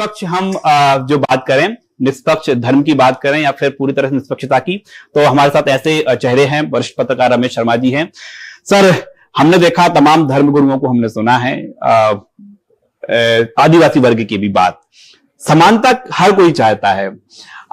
निष्पक्ष हम जो बात करें, निष्पक्ष धर्म की बात करें या फिर पूरी तरह से निष्पक्षता की, तो हमारे साथ ऐसे चेहरे हैं। वरिष्ठ पत्रकार रमेश शर्मा जी हैं। सर, हमने देखा, तमाम धर्म गुरुओं को हमने सुना है, आदिवासी वर्ग की भी बात, समानता हर कोई चाहता है।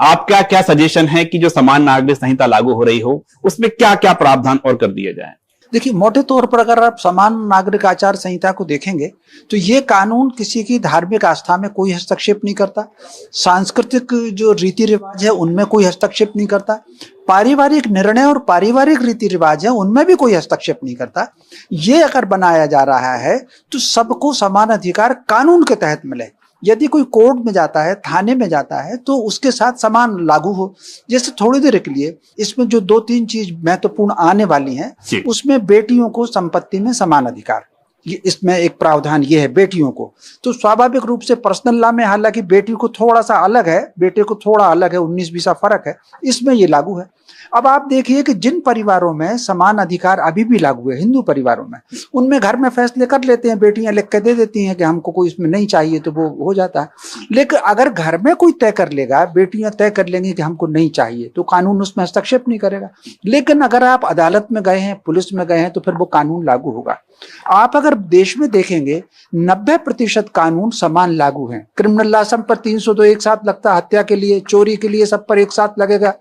आपका क्या सजेशन है कि जो समान नागरिक संहिता लागू हो रही हो, उसमें क्या क्या प्रावधान और कर दिए जाए? देखिए, मोटे तौर पर अगर आप समान नागरिक आचार संहिता को देखेंगे तो ये कानून किसी की धार्मिक आस्था में कोई हस्तक्षेप नहीं करता, सांस्कृतिक जो रीति रिवाज है उनमें कोई हस्तक्षेप नहीं करता, पारिवारिक निर्णय और पारिवारिक रीति रिवाज है उनमें भी कोई हस्तक्षेप नहीं करता। ये अगर बनाया जा रहा है तो सबको समान अधिकार कानून के तहत मिले। यदि कोई कोर्ट में जाता है, थाने में जाता है, तो उसके साथ समान लागू हो। जैसे थोड़ी देर के लिए इसमें जो 2-3 चीज महत्वपूर्ण आने वाली हैं, उसमें बेटियों को संपत्ति में समान अधिकार, ये इसमें एक प्रावधान ये है बेटियों को। तो स्वाभाविक रूप से पर्सनल लॉ में हालांकि बेटी को थोड़ा सा अलग है, बेटे को थोड़ा अलग है, 19-20 फर्क है, इसमें ये लागू है। अब आप देखिए कि जिन परिवारों में समान अधिकार अभी भी लागू है, हिंदू परिवारों में, उनमें घर में फैसले कर लेते हैं, बेटियां लिख के दे देती हैं कि हमको कोई इसमें नहीं चाहिए, तो वो हो जाता है। लेकिन अगर घर में कोई तय कर लेगा, बेटियां तय कर लेंगी कि हमको नहीं चाहिए, तो कानून उसमें हस्तक्षेप नहीं करेगा। लेकिन अगर आप अदालत में गए हैं, पुलिस में गए हैं, तो फिर वो कानून लागू होगा। आप अगर देश में देखेंगे 90% कानून समान लागू हैं। क्रिमिनल लॉ सब पर 302 एक साथ लगता है, हत्या के लिए, चोरी के लिए सब पर एक साथ लगेगा,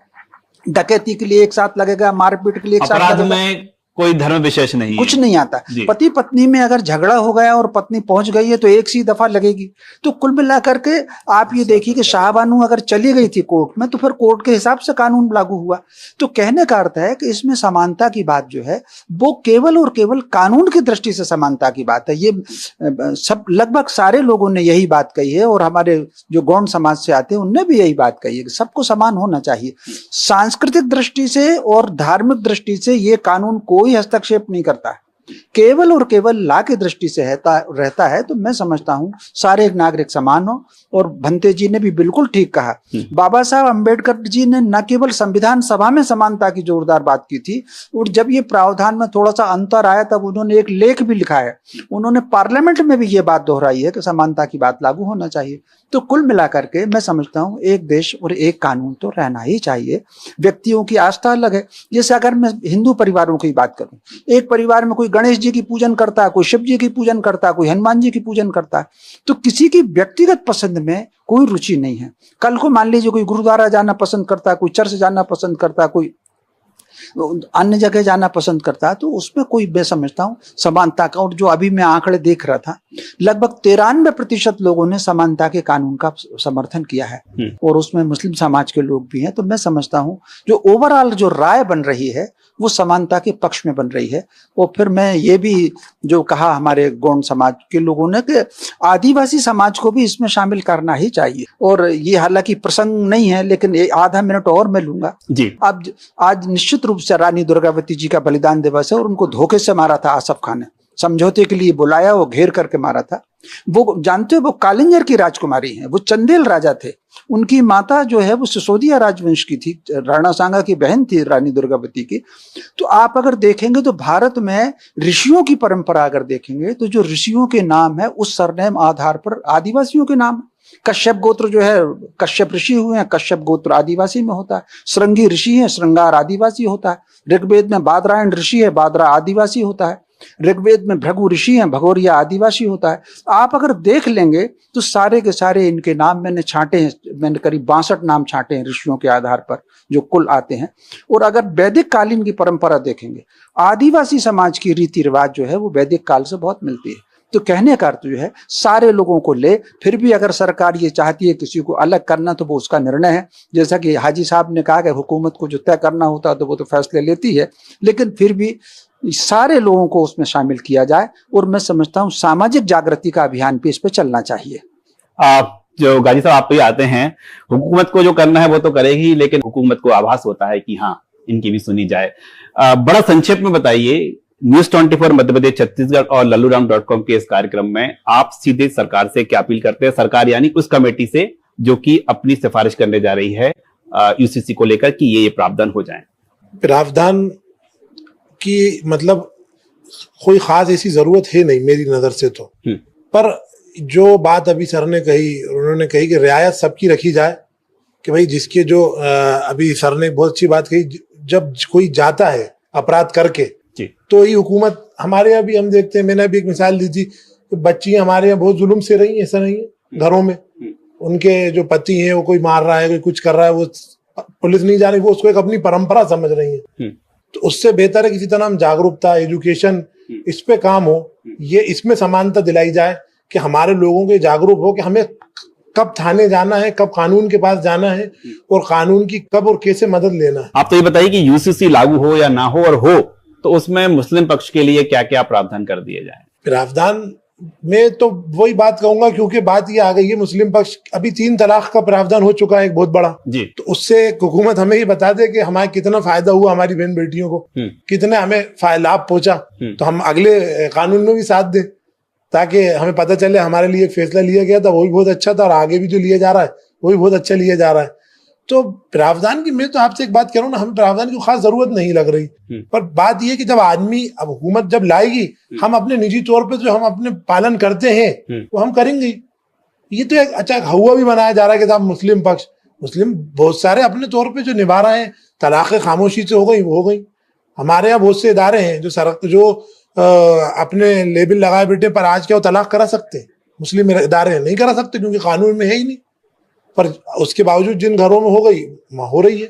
डकैती के लिए एक साथ लगेगा, मारपीट के लिए एक साथ लगेगा। कोई धर्म विशेष नहीं, कुछ नहीं आता। पति पत्नी में अगर झगड़ा हो गया और पत्नी पहुंच गई है तो एक सी दफा लगेगी। तो कुल मिलाकर के आप ये देखिए कि शाहबानू अगर चली गई थी कोर्ट में, तो फिर कोर्ट के हिसाब से कानून लागू हुआ। तो कहने का अर्थ है कि इसमें समानता की बात जो है वो केवल और केवल कानून की दृष्टि से समानता की बात है। ये सब लगभग सारे लोगों ने यही बात कही है, और हमारे जो गौण समाज से आते हैं उनने भी यही बात कही है कि सबको समान होना चाहिए। सांस्कृतिक दृष्टि से और धार्मिक दृष्टि से ये कानून कोई हस्तक्षेप नहीं करता है, केवल और केवल ला की दृष्टि से रहता है। तो मैं समझता हूं सारे नागरिक समान हो। और भंते जी ने भी बिल्कुल ठीक कहा, बाबा साहब अंबेडकर जी ने न केवल संविधान सभा में समानता की जोरदार बात की थी, और जब ये प्रावधान में थोड़ा सा अंतर आया तब उन्होंने एक लेख भी लिखा है, उन्होंने पार्लियामेंट में भी ये बात दोहराई है कि समानता की बात लागू होना चाहिए। तो कुल मिलाकर के मैं समझता हूं एक देश और एक कानून तो रहना ही चाहिए। व्यक्तियों की आस्था अलग है। जैसे अगर मैं हिंदू परिवारों की बात करूं, एक परिवार में कोई गणेश जी की पूजन करता है, कोई शिव जी की पूजन करता है, कोई हनुमान जी की पूजन करता है, तो किसी की व्यक्तिगत पसंद में कोई रुचि नहीं है। कल को मान लीजिए कोई गुरुद्वारा जाना पसंद करता है, कोई चर्च जाना पसंद करता है, कोई अन्य जगह जाना पसंद करता है, तो उसमें कोई, मैं समझता हूँ समानता का। और जो अभी मैं आंकड़े देख रहा था, लगभग 93% लोगों ने समानता के कानून का समर्थन किया है, और उसमें मुस्लिम समाज के लोग भी हैं। तो मैं समझता हूँ जो ओवरऑल जो राय बन रही है वो समानता के पक्ष में बन रही है। और फिर मैं ये भी जो कहा हमारे गौण समाज के लोगों ने कि आदिवासी समाज को भी इसमें शामिल करना ही चाहिए। और ये हालांकि प्रसंग नहीं है, लेकिन आधा मिनट और मैं लूंगा जी। अब आज निश्चित रूप से रानी दुर्गावती जी का बलिदान दिवस है, और उनको धोखे से मारा था आसफ खान ने, समझौते के लिए बुलाया, वो घेर करके मारा था। वो जानते हो, वो कालिंजर की राजकुमारी है, वो चंदेल राजा थे। उनकी माता जो है वो सिसोदिया राजवंश की थी, राणा सांगा की बहन थी रानी दुर्गावती की। तो आप अगर देखेंगे तो भारत में ऋषियों की परंपरा अगर देखेंगे तो जो ऋषियों के नाम है उस सरनेम आधार पर आदिवासियों के नाम। कश्यप गोत्र जो है, कश्यप ऋषि हुए हैं, कश्यप गोत्र आदिवासी में होता है। श्रृंगी ऋषि है, श्रृंगार आदिवासी होता है। ऋग्वेद में बादरायण ऋषि है, बादरा आदिवासी होता है। ऋग्वेद में भृगु ऋषि हैं, भगोरिया आदिवासी होता है। आप अगर देख लेंगे तो सारे के सारे इनके नाम मैंने छांटे हैं, मैंने करीब 62 नाम छांटे हैं ऋषियों के आधार पर जो कुल आते हैं। और अगर वैदिक कालीन की परंपरा देखेंगे, आदिवासी समाज की रीति रिवाज जो है वो वैदिक काल से बहुत मिलती है। तो कहने का अर्थ जो है सारे लोगों को ले, फिर भी अगर सरकार ये चाहती है किसी को अलग करना तो वो उसका निर्णय है। जैसा कि हाजी साहब ने कहा कि हुकूमत को जो तय करना होता है तो वो तो फैसले लेती है, लेकिन फिर भी सारे लोगों को उसमें शामिल किया जाए। और मैं समझता हूँ सामाजिक जागृति का अभियान भी इस पे चलना चाहिए। आप जो गाजी साहब आप भी आते हैं, हुकूमत को जो करना है वो तो करेगी, लेकिन हुकूमत को आभास होता है कि हाँ इनकी भी सुनी जाए। बड़ा संक्षेप में बताइए, न्यूज 24 मध्य प्रदेश छत्तीसगढ़ और लल्लूराम.com के इस कार्यक्रम में आप सीधे सरकार से क्या अपील करते हैं? सरकार यानी उस कमेटी से जो कि अपनी सिफारिश करने जा रही है यूसीसी को लेकर कि ये प्रावधान हो जाए। प्रावधान की मतलब कोई खास ऐसी जरूरत है नहीं मेरी नजर से तो, पर जो बात अभी सर ने कही, उन्होंने कही कि रियायत सबकी रखी जाए, कि भाई जिसके जो अभी सर ने बहुत अच्छी बात कही, जब कोई जाता है अपराध करके जी। तो ये हुकूमत, हमारे यहाँ भी हम देखते हैं, मैंने अभी एक मिसाल दी थी कि बच्चियां हमारे यहाँ बहुत जुल्म से रही, ऐसा नहीं है घरों में, उनके जो पति हैं वो कोई मार रहा है, कोई कुछ कर रहा है, वो पुलिस नहीं जा रही, वो उसको एक अपनी परंपरा समझ रही है। तो उससे बेहतर है किसी तरह हम जागरूकता, एजुकेशन, इस पे काम हो, ये इसमें समानता दिलाई जाए कि हमारे लोगों के जागरूक हो कि हमें कब थाने जाना है, कब कानून के पास जाना है, और कानून की कब और कैसे मदद लेना है। आप तो ये बताइए कि यूसीसी लागू हो या ना हो, और हो तो उसमें मुस्लिम पक्ष के लिए क्या क्या प्रावधान कर दिए जाए? प्रावधान में तो वही बात कहूंगा, क्योंकि बात ये आ गई है, मुस्लिम पक्ष अभी 3 तलाक का प्रावधान हो चुका है एक बहुत बड़ा जी। तो उससे हुकूमत हमें ही बता दे कि हमारे कितना फायदा हुआ, हमारी बहन बेटियों को कितने हमें लाभ पहुंचा, तो हम अगले कानून में भी साथ दें, ताकि हमें पता चले हमारे लिए एक फैसला लिया गया था वो भी बहुत अच्छा था, और आगे भी जो लिया जा रहा है वो भी बहुत अच्छा लिया जा रहा है। तो प्रावधान की, मैं तो आपसे एक बात कह रहा हूँ ना, हमें प्रावधान की खास जरूरत नहीं लग रही, पर बात यह कि जब आदमी, अब हुकूमत जब लाएगी, हम अपने निजी तौर पे जो हम अपने पालन करते हैं वो हम करेंगे। ये तो एक अच्छा हुआ भी बनाया जा रहा है कि साहब मुस्लिम पक्ष, मुस्लिम बहुत सारे अपने तौर पे जो निभा रहे हैं, तलाक खामोशी से हो गई। हमारे यहाँ बहुत से इदारे हैं जो अपने लेबल लगाए बेटे पर आज क्या वो तलाक करा सकते हैं, मुस्लिम इदारे नहीं करा सकते क्योंकि कानून में है ही नहीं, पर उसके बावजूद जिन घरों में हो रही है।